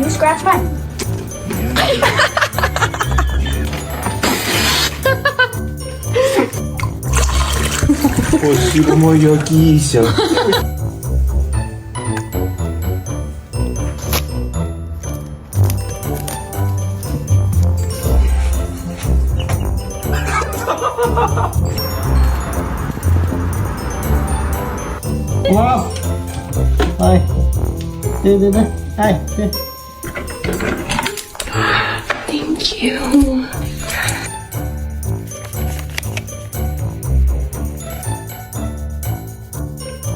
you scratch mine. Спасибо, моя кися. Wow. Ơi. Đi. Đây. Thank you.